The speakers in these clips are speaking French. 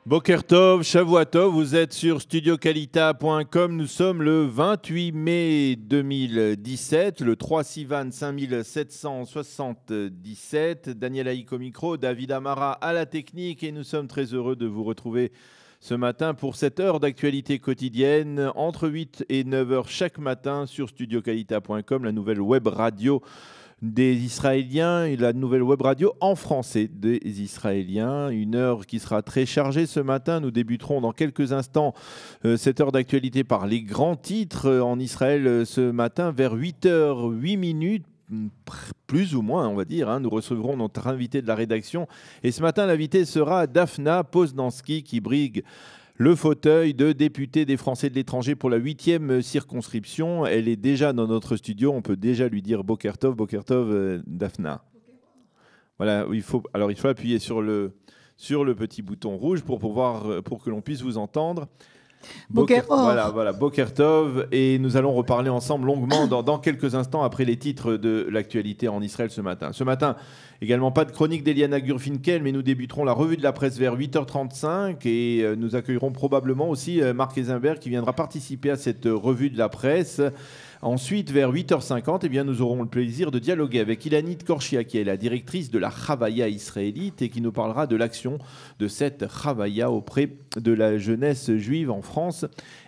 Boker Tov, Shavua Tov, vous êtes sur studiokalita.com. Nous sommes le 28 mai 2017, le 3 Sivan 5777. Daniel Haïk au micro, David Amara à la technique et nous sommes très heureux de vous retrouver ce matin pour cette heure d'actualité quotidienne entre 8 et 9 heures chaque matin sur studiokalita.com, la nouvelle web radio des Israéliens et la nouvelle web radio en français des Israéliens. Une heure qui sera très chargée ce matin. Nous débuterons dans quelques instants cette heure d'actualité par les grands titres en Israël ce matin vers 8h08. Plus ou moins, on va dire. Nous recevrons notre invité de la rédaction. Et ce matin, l'invité sera Daphna Poznansky qui brigue le fauteuil de député des Français de l'étranger pour la 8e circonscription. Elle est déjà dans notre studio. On peut déjà lui dire Boker Tov, Daphna. Voilà, il faut appuyer sur le petit bouton rouge pour que l'on puisse vous entendre. Voilà, Boker Tov. Et nous allons reparler ensemble longuement dans quelques instants après les titres de l'actualité en Israël ce matin. Ce matin, également pas de chronique d'Eliana Gurfinkel, mais nous débuterons la revue de la presse vers 8h35 et nous accueillerons probablement aussi Marc Eisenberg qui viendra participer à cette revue de la presse. Ensuite, vers 8h50, nous aurons le plaisir de dialoguer avec Ilanit Korchia, qui est la directrice de la Chavaya israélite et qui nous parlera de l'action de cette Chavaya auprès de la jeunesse juive en France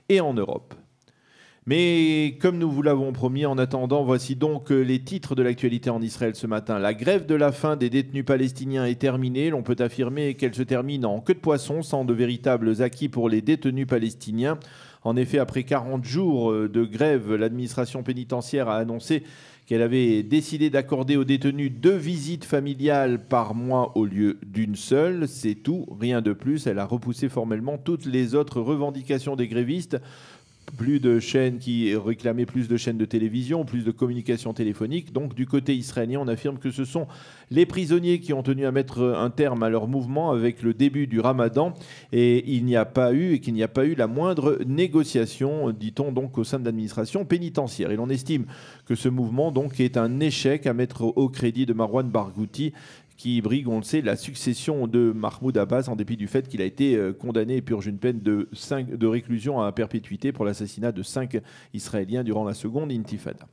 et en Europe. Mais comme nous vous l'avons promis, en attendant, voici donc les titres de l'actualité en Israël ce matin. La grève de la faim des détenus palestiniens est terminée. L'on peut affirmer qu'elle se termine en queue de poisson, sans de véritables acquis pour les détenus palestiniens. En effet, après 40 jours de grève, l'administration pénitentiaire a annoncé qu'elle avait décidé d'accorder aux détenus 2 visites familiales par mois au lieu d'une seule. C'est tout, rien de plus. Elle a repoussé formellement toutes les autres revendications des grévistes. Plus de chaînes qui réclamaient plus de chaînes de télévision, plus de communication téléphonique. Donc du côté israélien, on affirme que ce sont les prisonniers qui ont tenu à mettre un terme à leur mouvement avec le début du Ramadan et qu'il n'y a pas eu la moindre négociation, dit-on donc au sein de l'administration pénitentiaire. Et l'on estime que ce mouvement donc est un échec à mettre au crédit de Marwan Barghouti, qui brigue, on le sait, la succession de Mahmoud Abbas en dépit du fait qu'il a été condamné et purge une peine de réclusion à perpétuité pour l'assassinat de 5 Israéliens durant la seconde intifada.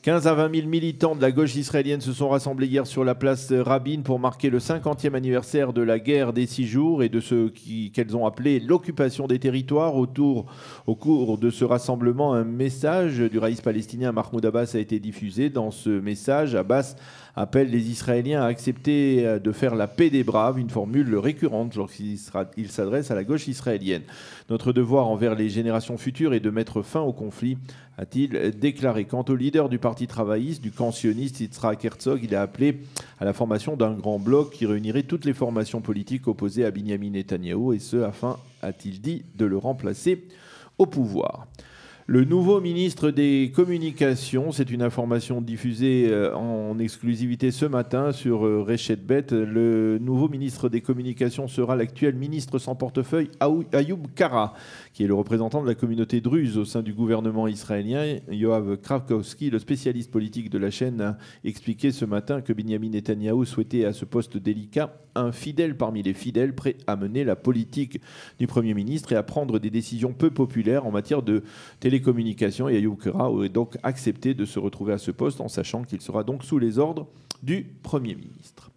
15 à 20 000 militants de la gauche israélienne se sont rassemblés hier sur la place Rabin pour marquer le 50e anniversaire de la guerre des 6 jours et de ce qu'elles ont appelé l'occupation des territoires. Au cours de ce rassemblement, un message du raïs palestinien Mahmoud Abbas a été diffusé. Dans ce message, Abbas appelle les Israéliens à accepter de faire la paix des braves, une formule récurrente lorsqu'il s'adresse à la gauche israélienne. Notre devoir envers les générations futures est de mettre fin au conflit, a-t-il déclaré. Quant au leader du parti travailliste, du camp sioniste Yitzhak Herzog, il a appelé à la formation d'un grand bloc qui réunirait toutes les formations politiques opposées à Binyamin Netanyahou, et ce afin, a-t-il dit, de le remplacer au pouvoir. Le nouveau ministre des Communications, c'est une information diffusée en exclusivité ce matin sur Reshet Bet. Le nouveau ministre des Communications sera l'actuel ministre sans portefeuille Ayoub Kara, qui est le représentant de la communauté druze au sein du gouvernement israélien. Yoav Krakowski, le spécialiste politique de la chaîne, a expliqué ce matin que Binyamin Netanyahou souhaitait à ce poste délicat un fidèle parmi les fidèles prêt à mener la politique du Premier ministre et à prendre des décisions peu populaires en matière de télécommunications. Et Ayoub Kara aurait donc accepté de se retrouver à ce poste en sachant qu'il sera donc sous les ordres du Premier ministre.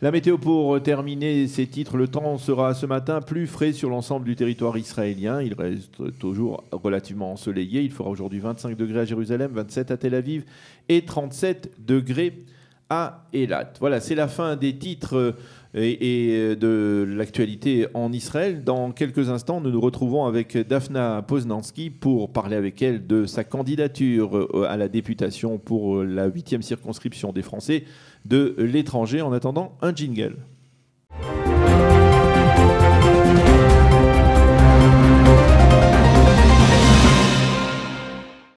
La météo pour terminer ces titres. Le temps sera ce matin plus frais sur l'ensemble du territoire israélien. Il reste toujours relativement ensoleillé. Il fera aujourd'hui 25 degrés à Jérusalem, 27 à Tel Aviv et 37 degrés à Eilat. Voilà, c'est la fin des titres et de l'actualité en Israël. Dans quelques instants, nous nous retrouvons avec Daphna Poznansky pour parler avec elle de sa candidature à la députation pour la 8e circonscription des Français de l'étranger. En attendant, un jingle.